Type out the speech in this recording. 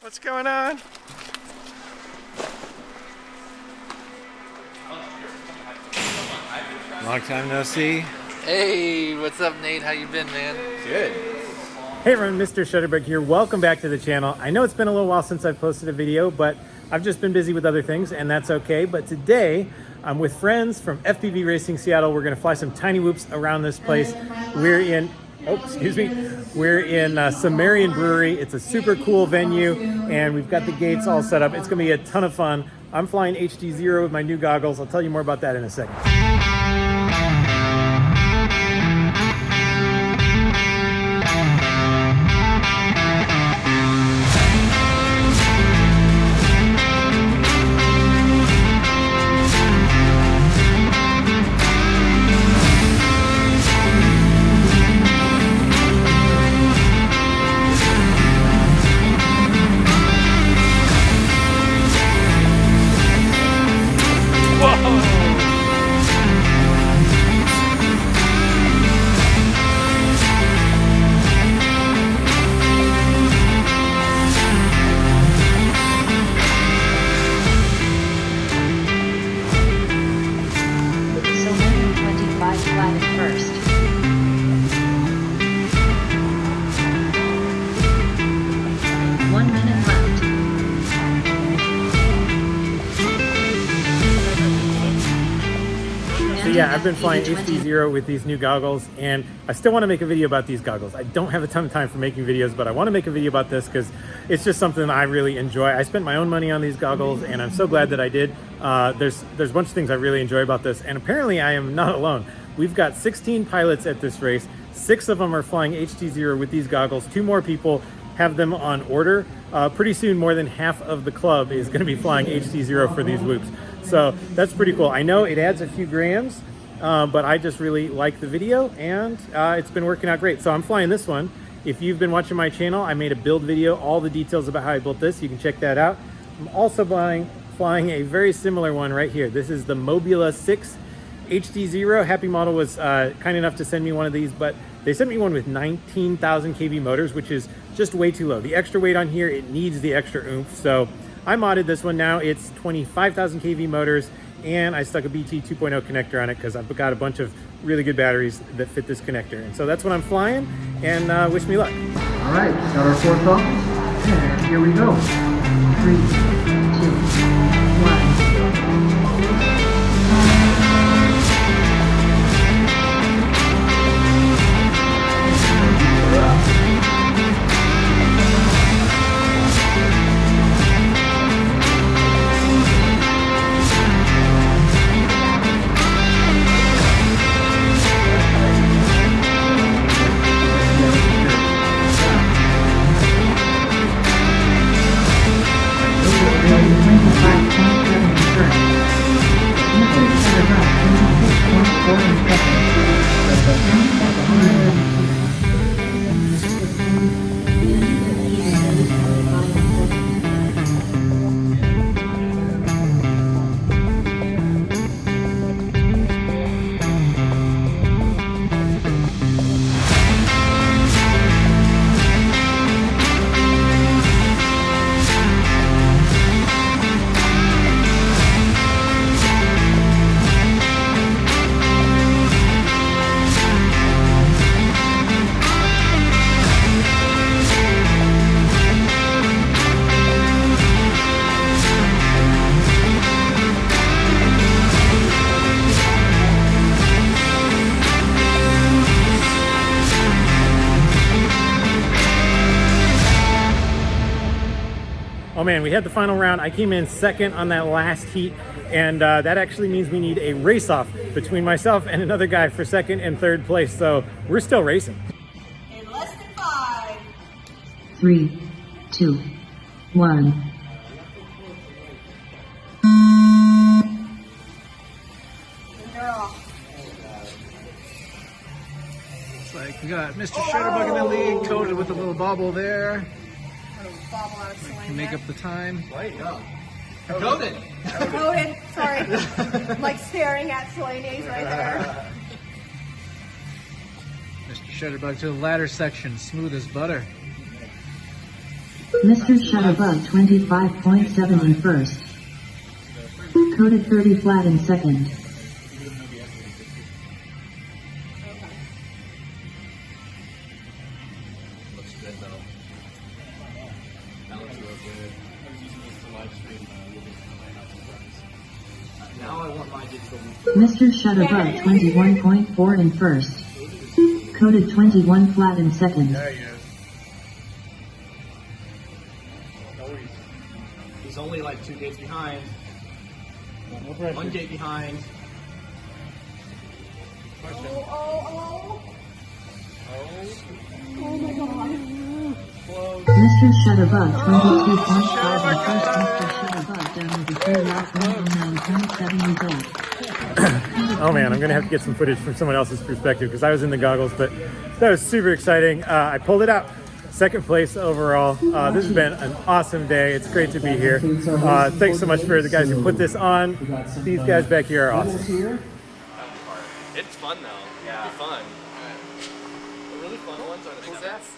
What's going on? Long time no see. Hey, what's up, Nate? How you been, man? Good. Hey everyone, Mr. Shutterbug here. Welcome back to the channel. I know it's been a little while since I've posted a video, but I've just been busy with other things, and that's okay. But today, I'm with friends from FPV Racing Seattle. We're gonna fly some tiny whoops around this place. We're in, we're in Sumerian Brewery. It's a super cool venue, and we've got the gates all set up. It's gonna be a ton of fun. I'm flying HDZero with my new goggles. I'll tell you more about that in a second. Yeah, I've been flying HDZero with these new goggles, and I still want to make a video about these goggles. I don't have a ton of time for making videos, but I want to make a video about this because it's just something I really enjoy. I spent my own money on these goggles, and I'm so glad that I did. There's a bunch of things I really enjoy about this, and apparently I am not alone. We've got 16 pilots at this race. 6 of them are flying HDZero with these goggles. 2 more people have them on order. Pretty soon, more than half of the club is going to be flying HDZero for these whoops. So that's pretty cool. I know it adds a few grams, but I just really like the video, and it's been working out great. So I'm flying this one. If you've been watching my channel, I made a build video, all the details about how I built this. You can check that out. I'm also flying a very similar one right here. This is the Mobula 6 HDZero. Happymodel was kind enough to send me one of these, but they sent me one with 19,000 kV motors, which is just way too low. The extra weight on here, it needs the extra oomph. So I modded this one now. It's 25,000 kV motors, and I stuck a BT 2.0 connector on it because I've got a bunch of really good batteries that fit this connector. And so that's what I'm flying, and wish me luck. All right, got our 4 thumb, and here we go. 3, 2, 1. Oh man, we had the final round. I came in second on that last heat, and that actually means we need a race-off between myself and another guy for second and third place, so we're still racing. In less than 5. 3, 2, 1. Looks like we got Mr. Shutterbug in the lead, coated with a little bobble there. Bobble out of Can make up the time. Coated. Sorry. I'm like staring at Selene's right there. Mr. Shutterbug to the ladder section, smooth as butter. Mr. Shutterbug 25.7 in first. Coded 30 flat in second. Looks good though. That looks real good. Now I want my digital. Mr. Shutterbug 21.4 in first. Coded 21 flat in second. There he is. He's only like 2 gates behind. One gate behind. Mr. Shutterbug 22.5 in first. Mr. Shutterbug down with a 3 lap 109.7 result. Oh man, I'm gonna have to get some footage from someone else's perspective because I was in the goggles, but that was super exciting. I pulled it out. Second place overall. This has been an awesome day. It's great to be here. Thanks so much for the guys who put this on. These guys back here are awesome. It's fun though. Yeah. It's fun. The really fun ones are the best.